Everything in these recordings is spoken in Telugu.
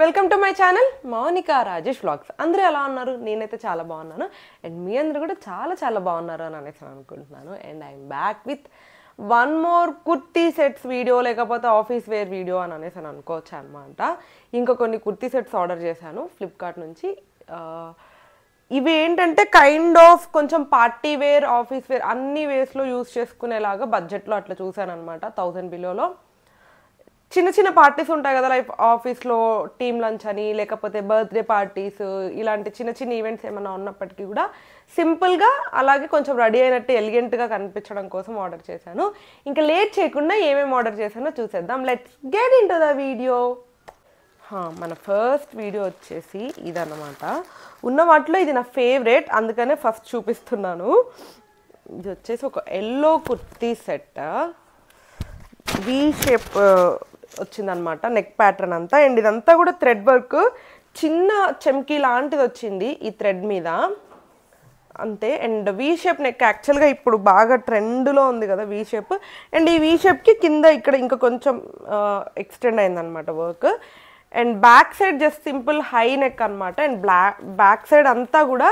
Welcome to my channel Mounika Rajesh vlogs. అందరూ ఎలా ఉన్నారు? నేనైతే చాలా బాగున్నాను అండ్ మీ అందరూ కూడా చాలా బాగున్నారు అని అనేసి అనుకుంటున్నాను. And I'm back with one more kurti sets video, లేకపోతే ఆఫీస్ వేర్ వీడియో అని అనేసి అనుకోవచ్చు అనమాట. ఇంకా కొన్ని కుర్తీ సెట్స్ ఆర్డర్ చేశాను ఫ్లిప్కార్ట్ నుంచి. ఇవి ఏంటంటే కైండ్ ఆఫ్ కొంచెం పార్టీ వేర్, ఆఫీస్ వేర్ అన్ని వేస్లో యూస్ చేసుకునేలాగా బడ్జెట్లో అట్లా చూసాను అనమాట. 1000 బిలోలో చిన్న చిన్న పార్టీస్ ఉంటాయి కదా, లైక్ ఆఫీస్లో టీమ్ లంచ్ అని, లేకపోతే బర్త్డే పార్టీస్, ఇలాంటి చిన్న చిన్న ఈవెంట్స్ ఏమైనా ఉన్నప్పటికీ కూడా సింపుల్గా అలాగే కొంచెం రెడీ అయినట్టు ఎలిగెంట్గా కనిపించడం కోసం ఆర్డర్ చేశాను. ఇంకా లేట్ చేయకుండా ఏమేమి ఆర్డర్ చేశానో చూసేద్దాం. Let's get in to the video. మన ఫస్ట్ వీడియో వచ్చేసి ఇదన్నమాట. ఉన్న వాటిలో ఇది నా ఫేవరెట్, అందుకనే ఫస్ట్ చూపిస్తున్నాను. ఇది వచ్చేసి ఒక yellow kurti set, V shape వచ్చిందనమాట, నెక్ ప్యాటర్న్ అంతా. అండ్ ఇదంతా కూడా థ్రెడ్ వర్క్, చిన్న చెమ్కీ లాంటిది వచ్చింది ఈ థ్రెడ్ మీద అంతే. అండ్ వీ షేప్ నెక్ యాక్చువల్గా ఇప్పుడు బాగా ట్రెండ్లో ఉంది కదా వీ షేప్. అండ్ ఈ వీ షేప్కి కింద ఇక్కడ ఇంకా కొంచెం ఎక్స్టెండ్ అయిందనమాట work. And back side just simple high neck అనమాట. అండ్ బ్యాక్ సైడ్ అంతా కూడా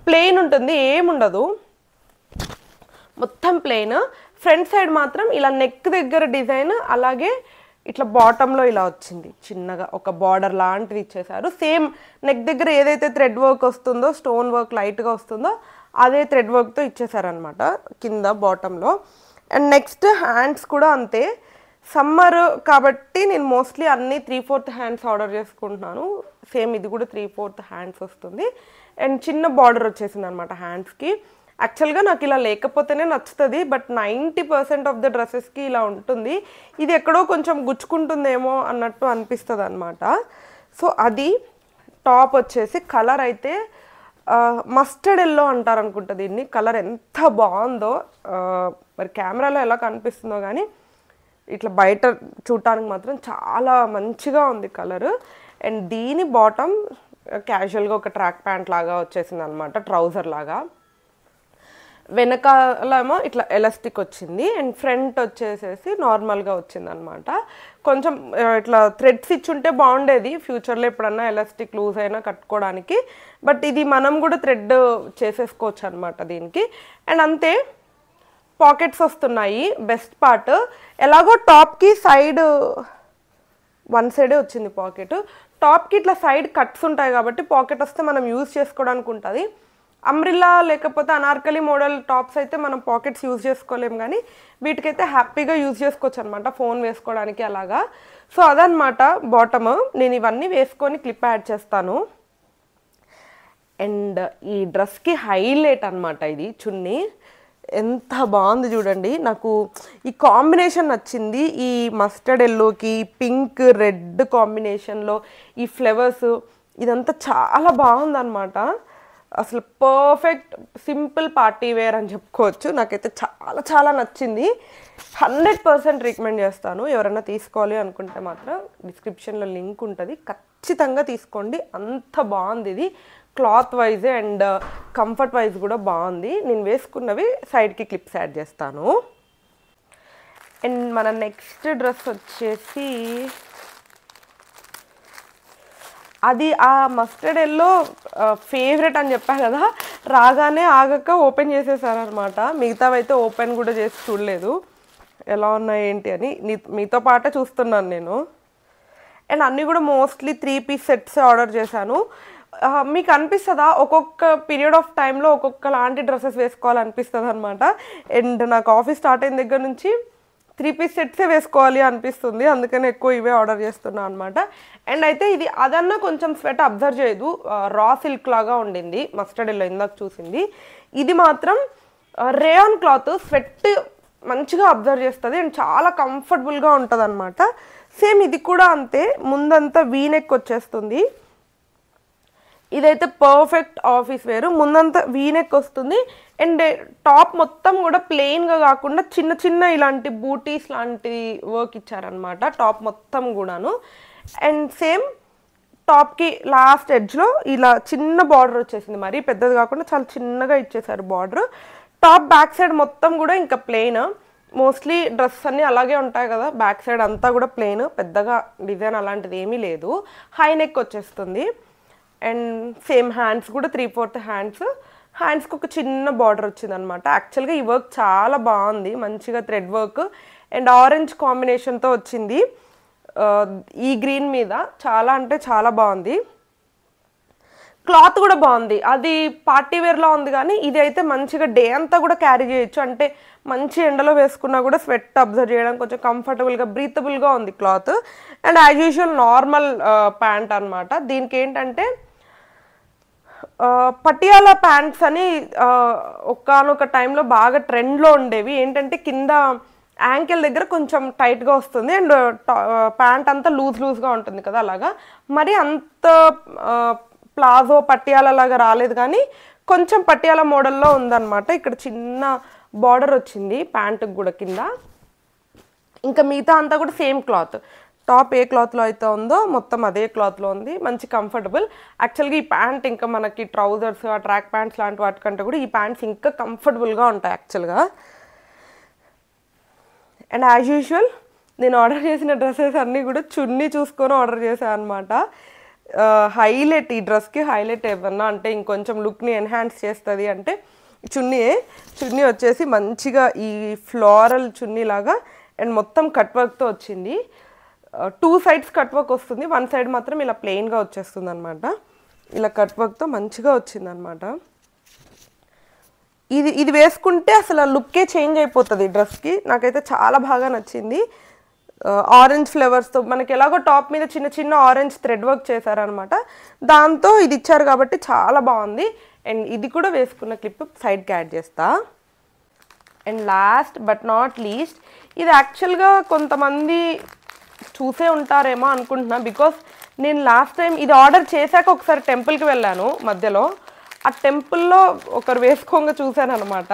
ప్లెయిన్ ఉంటుంది, ఏముండదు, మొత్తం ప్లెయిన్. ఫ్రంట్ సైడ్ మాత్రం ఇలా నెక్ దగ్గర డిజైన్, అలాగే ఇట్లా బాటంలో ఇలా వచ్చింది, చిన్నగా ఒక బార్డర్ లాంటిది ఇచ్చేసారు. సేమ్ నెక్ దగ్గర ఏదైతే థ్రెడ్ వర్క్ వస్తుందో, స్టోన్ వర్క్ లైట్గా వస్తుందో అదే థ్రెడ్ వర్క్తో ఇచ్చేసారనమాట కింద బాటంలో. అండ్ నెక్స్ట్ హ్యాండ్స్ కూడా అంతే. సమ్మర్ కాబట్టి నేను మోస్ట్లీ అన్నీ 3/4 హ్యాండ్స్ ఆర్డర్ చేసుకుంటున్నాను. సేమ్ ఇది కూడా 3/4 హ్యాండ్స్ వస్తుంది. అండ్ చిన్న బార్డర్ వచ్చేసింది అనమాట హ్యాండ్స్కి. యాక్చువల్గా నాకు ఇలా లేకపోతేనే నచ్చుతుంది, బట్ 90% ఆఫ్ ద డ్రెస్సెస్కి ఇలా ఉంటుంది. ఇది ఎక్కడో కొంచెం గుచ్చుకుంటుందేమో అన్నట్టు అనిపిస్తుంది అనమాట. సో అది టాప్ వచ్చేసి కలర్ అయితే మస్టర్డ్ ఎల్లో అంటారు అనుకుంటా దీన్ని. కలర్ ఎంత బాగుందో, మరి కెమెరాలో ఎలా కనిపిస్తుందో కానీ ఇట్లా బయట చూడటానికి మాత్రం చాలా మంచిగా ఉంది కలర్. అండ్ దీని బాటమ్ క్యాజువల్గా ఒక ట్రాక్ ప్యాంట్ లాగా వచ్చేసింది అనమాట, ట్రౌజర్ లాగా. వెనకాలేమో ఇట్లా ఎలాస్టిక్ వచ్చింది. అండ్ ఫ్రంట్ వచ్చేసేసి నార్మల్గా వచ్చింది అనమాట. కొంచెం ఇట్లా థ్రెడ్స్ ఇచ్చుంటే బాగుండేది ఫ్యూచర్లో ఎప్పుడన్నా ఎలాస్టిక్ లూజ్ అయినా కట్టుకోవడానికి. బట్ ఇది మనం కూడా థ్రెడ్ చేసేసుకోవచ్చు అనమాట దీనికి. అండ్ అంతే, పాకెట్స్ వస్తున్నాయి. బెస్ట్ పార్ట్ ఎలాగో టాప్కి సైడ్ వన్ సైడే వచ్చింది పాకెట్. టాప్కి ఇట్లా సైడ్ కట్స్ ఉంటాయి కాబట్టి పాకెట్ వస్తే మనం యూజ్ చేసుకోవడానికి ఉంటుంది. అంబ్రిల్లా లేకపోతే అనార్కలి మోడల్ టాప్స్ అయితే మనం పాకెట్స్ యూజ్ చేసుకోలేము, కానీ వీటికైతే హ్యాపీగా యూజ్ చేసుకోవచ్చు అనమాట, ఫోన్ వేసుకోవడానికి అలాగా. సో అదనమాట బాటమ్. నేను ఇవన్నీ వేసుకొని క్లిప్ యాడ్ చేస్తాను. అండ్ ఈ డ్రెస్కి హైలైట్ అనమాట ఇది చున్నీ. ఎంత బాగుంది చూడండి, నాకు ఈ కాంబినేషన్ నచ్చింది. ఈ మస్టర్డ్ ఎల్లోకి పింక్ రెడ్ కాంబినేషన్లో ఈ ఫ్లవర్స్, ఇదంతా చాలా బాగుందన్నమాట. అసలు పర్ఫెక్ట్ సింపుల్ పార్టీ వేర్ అని చెప్పుకోవచ్చు. నాకైతే చాలా నచ్చింది. 100% రికమెండ్ చేస్తాను. ఎవరైనా తీసుకోవాలి అనుకుంటే మాత్రం డిస్క్రిప్షన్లో లింక్ ఉంటుంది, ఖచ్చితంగా తీసుకోండి. అంత బాగుంది ఇది, cloth wise and comfort wise కూడా బాగుంది. నేను వేసుకున్నవి సైడ్కి క్లిప్స్ యాడ్ చేస్తాను. అండ్ మన నెక్స్ట్ డ్రెస్ వచ్చేసి అది ఆ మస్టర్డ్ ఎల్లో ఫేవరెట్ అని చెప్పా కదా, రాగానే ఆగక ఓపెన్ చేసేసారనమాట. మిగతావైతే ఓపెన్ కూడా చేసి చూడలేదు ఎలా ఉన్నాయి ఏంటి అని, మీతో పాటే చూస్తున్నాను నేను. అండ్ అన్నీ కూడా మోస్ట్లీ 3 పీస్ సెట్స్ ఆర్డర్ చేశాను. మీకు అనిపిస్తుందా ఒక్కొక్క పీరియడ్ ఆఫ్ టైంలో ఒక్కొక్క లాంటి డ్రెస్సెస్ వేసుకోవాలనిపిస్తుంది అనమాట. అండ్ నాకు ఆఫీస్ స్టార్ట్ అయిన దగ్గర నుంచి 3 పీస్ సెట్సే వేసుకోవాలి అనిపిస్తుంది, అందుకని ఎక్కువ ఇవే ఆర్డర్ చేస్తున్నాను అనమాట. అండ్ అయితే ఇది అదన్నా కొంచెం స్వెట్ అబ్జర్వ్ చేయదు, రా సిల్క్ లాగా ఉండింది మస్టర్డ్ ఎల్లో ఇందాక చూసింది. ఇది మాత్రం రేయాన్ క్లాత్, స్వెట్ మంచిగా అబ్జర్వ్ చేస్తుంది అండ్ చాలా కంఫర్టబుల్గా ఉంటుంది అనమాట. సేమ్ ఇది కూడా అంతే, ముందంతా వీ నెక్ వచ్చేస్తుంది. ఇదైతే పర్ఫెక్ట్ ఆఫీస్ వేరు, ముందంతా వీ నెక్ వస్తుంది. అండ్ టాప్ మొత్తం కూడా ప్లెయిన్గా కాకుండా చిన్న చిన్న ఇలాంటి బూటీస్ లాంటి వర్క్ ఇచ్చారనమాట టాప్ మొత్తం కూడాను. అండ్ సేమ్ టాప్కి లాస్ట్ ఎడ్జ్లో ఇలా చిన్న బార్డర్ వచ్చేసింది, మరీ పెద్దది కాకుండా చాలా చిన్నగా ఇచ్చేసారు బార్డర్. టాప్ బ్యాక్ సైడ్ మొత్తం కూడా ఇంకా ప్లెయిన్. మోస్ట్లీ డ్రెస్ అన్నీ అలాగే ఉంటాయి కదా, బ్యాక్ సైడ్ అంతా కూడా ప్లెయిన్, పెద్దగా డిజైన్ అలాంటిది ఏమీ లేదు. హై నెక్ వచ్చేస్తుంది. అండ్ సేమ్ హ్యాండ్స్ కూడా 3/4 హ్యాండ్స్. హ్యాండ్స్కి ఒక చిన్న బార్డర్ వచ్చింది అనమాట. యాక్చువల్గా ఈ వర్క్ చాలా బాగుంది, మంచిగా థ్రెడ్ వర్క్ అండ్ ఆరెంజ్ కాంబినేషన్తో వచ్చింది ఈ గ్రీన్ మీద. చాలా అంటే చాలా బాగుంది. క్లాత్ కూడా బాగుంది. అది పార్టీ వేర్లో ఉంది, కానీ ఇది అయితే మంచిగా డే అంతా కూడా క్యారీ చేయొచ్చు. అంటే మంచి ఎండలో వేసుకున్నా కూడా స్వెట్ అబ్జర్వ్ చేయడం కొంచెం కంఫర్టబుల్గా బ్రీతబుల్గా ఉంది cloth. And as usual normal pant అనమాట. దీనికి ఏంటంటే పటియాలా ప్యాంట్స్ అని ఒకానొక టైంలో బాగా ట్రెండ్లో ఉండేవి. ఏంటంటే కింద యాంకిల్ దగ్గర కొంచెం టైట్గా వస్తుంది అండ్ ప్యాంట్ అంతా లూజ్గా ఉంటుంది కదా, అలాగా. మరి అంత ప్లాజో పటియాలా లాగా రాలేదు, కానీ కొంచెం పటియాలా మోడల్లో ఉందన్నమాట. ఇక్కడ చిన్న బార్డర్ వచ్చింది ప్యాంటుకి కూడా కింద. ఇంకా మిగతా అంతా కూడా సేమ్ క్లాత్. టాప్ ఏ క్లాత్లో అయితే ఉందో మొత్తం అదే క్లాత్లో ఉంది. మంచి కంఫర్టబుల్. యాక్చువల్గా ఈ ప్యాంట్ ఇంకా మనకి ట్రౌజర్స్, ట్రాక్ ప్యాంట్స్ లాంటి వాటికంటే కూడా ఈ ప్యాంట్స్ ఇంకా కంఫర్టబుల్గా ఉంటాయి యాక్చువల్గా. అండ్ యాజ్ యూజువల్ నేను ఆర్డర్ చేసిన డ్రెస్సెస్ అన్నీ కూడా చున్నీ చూసుకొని ఆర్డర్ చేశాను అనమాట. హైలైట్, ఈ డ్రెస్కి హైలైట్ ఏమన్నా అంటే ఇంకొంచెం లుక్ని ఎన్హాన్స్ చేస్తుంది అంటే చున్నీ వచ్చేసి మంచిగా ఈ ఫ్లోరల్ చున్నీ లాగా అండ్ మొత్తం కట్ వర్క్తో వచ్చింది. 2 సైడ్స్ కట్ వర్క్ వస్తుంది, 1 సైడ్ మాత్రం ఇలా ప్లెయిన్గా వచ్చేస్తుంది అనమాట. ఇలా కట్ వర్క్తో మంచిగా వచ్చింది అనమాట. ఇది వేసుకుంటే అసలు లుక్కే చేంజ్ అయిపోతుంది డ్రెస్కి. నాకైతే చాలా బాగా నచ్చింది. ఆరెంజ్ ఫ్లేవర్స్తో మనకి ఎలాగో టాప్ మీద చిన్న చిన్న ఆరెంజ్ థ్రెడ్ వర్క్ చేశారనమాట. దాంతో ఇది ఇచ్చారు కాబట్టి చాలా బాగుంది. అండ్ ఇది కూడా వేసుకున్న క్లిప్ సైడ్కి యాడ్ చేస్తా. And last but not least, ఇది యాక్చువల్గా కొంతమంది చూసే ఉంటారేమో అనుకుంటున్నా. బికాస్ నేను లాస్ట్ టైం ఇది ఆర్డర్ చేశాక ఒకసారి టెంపుల్కి వెళ్ళాను మధ్యలో. ఆ టెంపుల్లో ఒకరు వేసుకోగా చూశాను అనమాట.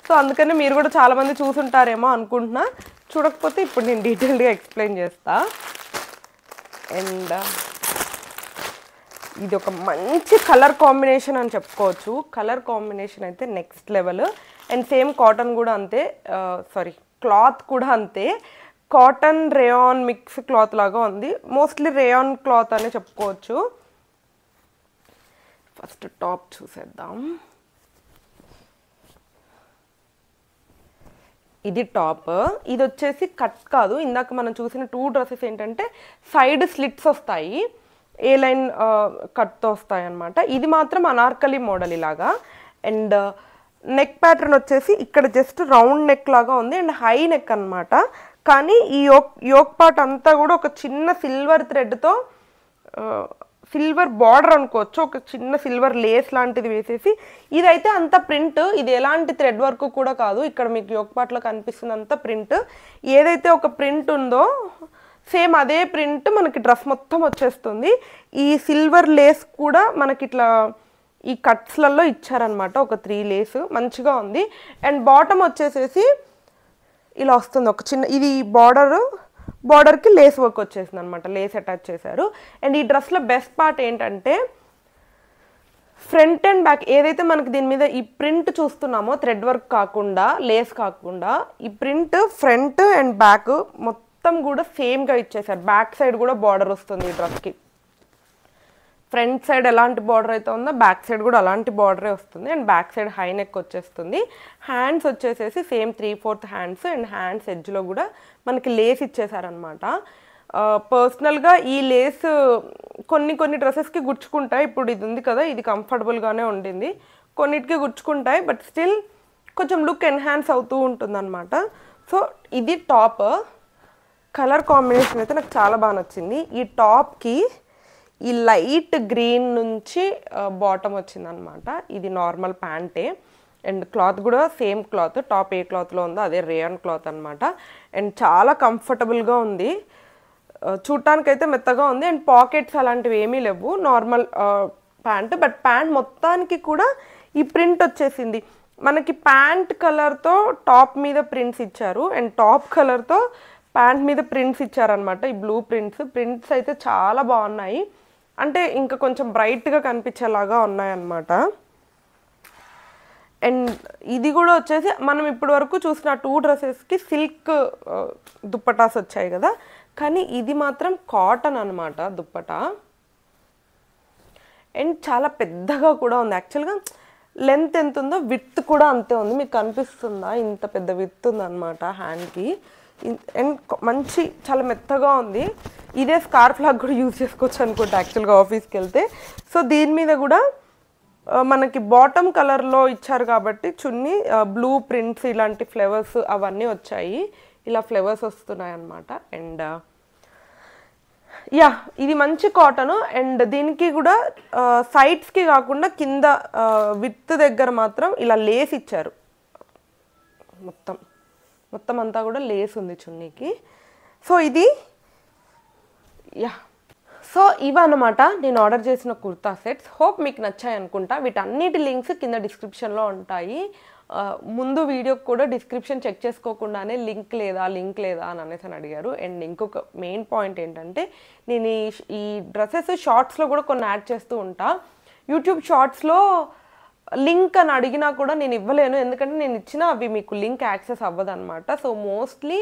సో అందుకని మీరు కూడా చాలామంది చూసుంటారేమో అనుకుంటున్నా. చూడకపోతే ఇప్పుడు నేను డీటెయిల్గా ఎక్స్ప్లెయిన్ చేస్తా. అండ్ ఇది ఒక మంచి కలర్ కాంబినేషన్ అని చెప్పుకోవచ్చు. కలర్ కాంబినేషన్ అయితే next level. And same cotton కూడా అంతే, క్లాత్ కూడా అంతే. కాటన్ రేయాన్ మిక్స్ క్లాత్ లాగా ఉంది. మోస్ట్లీ రేయాన్ క్లాత్ అనే చెప్పుకోవచ్చు. ఫస్ట్ టాప్ చూసేద్దాం. ఇది టాప్. ఇది వచ్చేసి కట్ కాదు. ఇందాక మనం చూసిన 2 డ్రెస్సెస్ ఏంటంటే సైడ్ స్లిట్స్ వస్తాయి, ఏ లైన్ కట్తో వస్తాయి అన్నమాట. ఇది మాత్రం అనార్కలి మోడల్ ఇలాగా. అండ్ నెక్ ప్యాటర్న్ వచ్చేసి ఇక్కడ జస్ట్ రౌండ్ నెక్ లాగా ఉంది అండ్ హై నెక్ అనమాట. కానీ ఈ యోక్ పార్ట్ అంతా కూడా ఒక చిన్న సిల్వర్ థ్రెడ్తో సిల్వర్ బార్డర్ అనుకోవచ్చు, ఒక చిన్న సిల్వర్ లేస్ లాంటిది వేసేసి. ఇదైతే అంత ప్రింట్, ఇది ఎలాంటి థ్రెడ్ వర్క్ కూడా కాదు. ఇక్కడ మీకు యోక్ పార్ట్లో కనిపిస్తుంది అంత ప్రింట్. ఏదైతే ఒక ప్రింట్ ఉందో సేమ్ అదే ప్రింట్ మనకి డ్రెస్ మొత్తం వచ్చేస్తుంది. ఈ సిల్వర్ లేస్ కూడా మనకి ఇట్లా ఈ కట్స్లలో ఇచ్చారనమాట, ఒక 3 లేస్. మంచిగా ఉంది. అండ్ బాటమ్ వచ్చేసేసి ఇలా వస్తుంది, ఒక చిన్న ఇది బార్డర్కి లేస్ వర్క్ వచ్చేసింది అనమాట, లేస్ అటాచ్ చేశారు. అండ్ ఈ డ్రెస్లో బెస్ట్ పార్ట్ ఏంటంటే ఫ్రంట్ అండ్ బ్యాక్ ఏదైతే మనకి దీని మీద ఈ ప్రింట్ చూస్తున్నామో థ్రెడ్ వర్క్ కాకుండా, లేస్ కాకుండా, ఈ ప్రింట్ ఫ్రంట్ అండ్ బ్యాక్ మొత్తం కూడా సేమ్గా ఇచ్చేసారు. బ్యాక్ సైడ్ కూడా బార్డర్ వస్తుంది ఈ డ్రెస్కి. ఫ్రంట్ సైడ్ ఎలాంటి బార్డర్ అయితే ఉందో బ్యాక్ సైడ్ కూడా అలాంటి బార్డరే వస్తుంది. And back side high neck వచ్చేస్తుంది. హ్యాండ్స్ వచ్చేసేసి సేమ్ 3/4 హ్యాండ్స్. అండ్ హ్యాండ్స్ ఎడ్జ్లో కూడా మనకి లేస్ ఇచ్చేసారనమాట. పర్సనల్గా ఈ లేస్ కొన్ని డ్రెస్సెస్కి గుచ్చుకుంటాయి. ఇప్పుడు ఇది ఉంది కదా, ఇది కంఫర్టబుల్గానే ఉండింది. కొన్నిటికి గుచ్చుకుంటాయి, బట్ స్టిల్ కొంచెం లుక్ ఎన్హాన్స్ అవుతూ ఉంటుందన్నమాట. సో ఇది టాప్. కలర్ కాంబినేషన్ అయితే నాకు చాలా బాగా నచ్చింది. ఈ టాప్కి ఈ లైట్ గ్రీన్ నుంచి బాటమ్ వచ్చిందనమాట. ఇది నార్మల్ ప్యాంటే. అండ్ క్లాత్ కూడా సేమ్ క్లాత్, టాప్ ఏ క్లాత్లో ఉందో అదే రేయాన్ క్లాత్ అనమాట. అండ్ చాలా కంఫర్టబుల్గా ఉంది. చూడటానికైతే మెత్తగా ఉంది. అండ్ పాకెట్స్ అలాంటివి ఏమీ లేవు, నార్మల్ ప్యాంట్. బట్ ప్యాంట్ మొత్తానికి కూడా ఈ ప్రింట్ వచ్చేసింది. మనకి ప్యాంట్ కలర్తో టాప్ మీద ప్రింట్స్ ఇచ్చారు అండ్ టాప్ కలర్తో ప్యాంట్ మీద ప్రింట్స్ ఇచ్చారనమాట. ఈ బ్లూ ప్రింట్స్ అయితే చాలా బాగున్నాయి. అంటే ఇంకా కొంచెం బ్రైట్గా కనిపించేలాగా ఉన్నాయన్నమాట. అండ్ ఇది కూడా వచ్చేసి మనం ఇప్పటి వరకు చూసిన 2 డ్రెస్సెస్కి సిల్క్ దుప్పటాస్ వచ్చాయి కదా, కానీ ఇది మాత్రం కాటన్ అనమాట దుప్పటా. అండ్ చాలా పెద్దగా కూడా ఉంది. యాక్చువల్గా లెంత్ ఎంత ఉందో విడ్త్ కూడా అంతే ఉంది. మీకు కనిపిస్తుందా, ఇంత పెద్ద విడ్త్ ఉందన్నమాట హ్యాండ్కి. అండ్ మంచి చాలా మెత్తగా ఉంది. ఇదే స్కార్ఫ్ లాగా కూడా యూజ్ చేసుకోవచ్చు అనుకుంటా యాక్చువల్గా ఆఫీస్కి వెళ్తే. సో దీని మీద కూడా మనకి బాటమ్ కలర్లో ఇచ్చారు కాబట్టి చున్నీ బ్లూ ప్రింట్స్ ఇలాంటి ఫ్లవర్స్ అవన్నీ వచ్చాయి. ఇలా ఫ్లవర్స్ వస్తున్నాయి అన్నమాట. అండ్ యా ఇది మంచి కాటన్. అండ్ దీనికి కూడా సైడ్స్కి కాకుండా కింద విత్ దగ్గర మాత్రం ఇలా లేస్ ఇచ్చారు. మొత్తం అంతా కూడా లేస్ ఉంది చున్నీకి. సో ఇది యా సో ఇవన్నమాట నేను ఆర్డర్ చేసిన కుర్తా సెట్స్. హోప్ మీకు నచ్చాయి అనుకుంటా. వీటన్నిటి లింక్స్ కింద డిస్క్రిప్షన్లో ఉంటాయి. ముందు వీడియోకి కూడా డిస్క్రిప్షన్ చెక్ చేసుకోకుండానే లింక్ లేదా అని అనేసి అడిగారు. అండ్ ఇంకొక మెయిన్ పాయింట్ ఏంటంటే నేను ఈ డ్రెస్సెస్ షార్ట్స్లో కూడా కొన్ని యాడ్ చేస్తూ ఉంటా. యూట్యూబ్ షార్ట్స్లో లింక్ అని అడిగినా కూడా నేను ఇవ్వలేను, ఎందుకంటే నేను ఇచ్చిన అవి మీకు లింక్ యాక్సెస్ అవ్వదు అనమాట. సో మోస్ట్లీ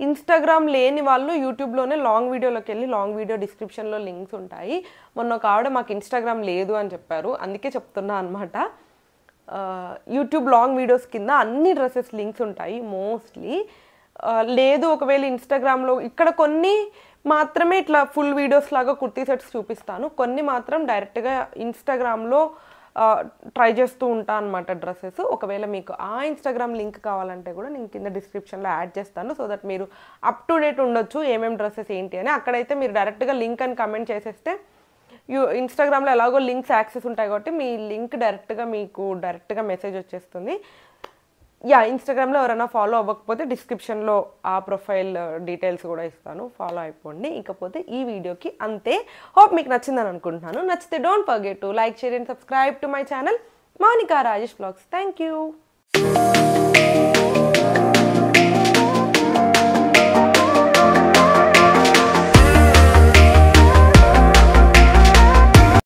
ఇన్స్టాగ్రామ్ లేని వాళ్ళు యూట్యూబ్లోనే లాంగ్ వీడియోలోకి వెళ్ళి లాంగ్ వీడియో డిస్క్రిప్షన్లో లింక్స్ ఉంటాయి. మొన్న ఒక ఆవిడ మాకు ఇన్స్టాగ్రామ్ లేదు అని చెప్పారు, అందుకే చెప్తున్నా అనమాట. యూట్యూబ్ లాంగ్ వీడియోస్ కింద అన్ని డ్రెస్సెస్ లింక్స్ ఉంటాయి మోస్ట్లీ. లేదు ఒకవేళ ఇన్స్టాగ్రామ్లో ఇక్కడ కొన్ని మాత్రమే ఇట్లా ఫుల్ వీడియోస్ లాగా కుర్తీ సెట్స్ చూపిస్తాను, కొన్ని మాత్రం డైరెక్ట్గా ఇన్స్టాగ్రామ్లో ట్రై చేస్తూ ఉంటా అనమాట డ్రెస్సెస్. ఒకవేళ మీకు ఆ ఇన్స్టాగ్రామ్ లింక్ కావాలంటే కూడా నేను కింద డిస్క్రిప్షన్లో యాడ్ చేస్తాను. సో దట్ మీరు అప్ టు డేట్ ఉండొచ్చు ఏమేమి డ్రెస్సెస్ ఏంటి అని. అక్కడైతే మీరు డైరెక్ట్గా లింక్ అని కమెంట్ చేసేస్తే ఇన్స్టాగ్రామ్లో ఎలాగో లింక్స్ యాక్సెస్ ఉంటాయి కాబట్టి మీ లింక్ డైరెక్ట్గా మెసేజ్ వచ్చేస్తుంది. యా ఇన్స్టాగ్రామ్లో ఎవరైనా ఫాలో అవ్వకపోతే డిస్క్రిప్షన్లో ఆ ప్రొఫైల్ డీటెయిల్స్ కూడా ఇస్తాను, ఫాలో అయిపోండి. ఇకపోతే ఈ వీడియోకి అంతే. హోప్ మీకు నచ్చిందని అనుకుంటున్నాను. నచ్చితే don't forget to like, share and subscribe to my channel Mounika Rajesh vlogs. Thank you.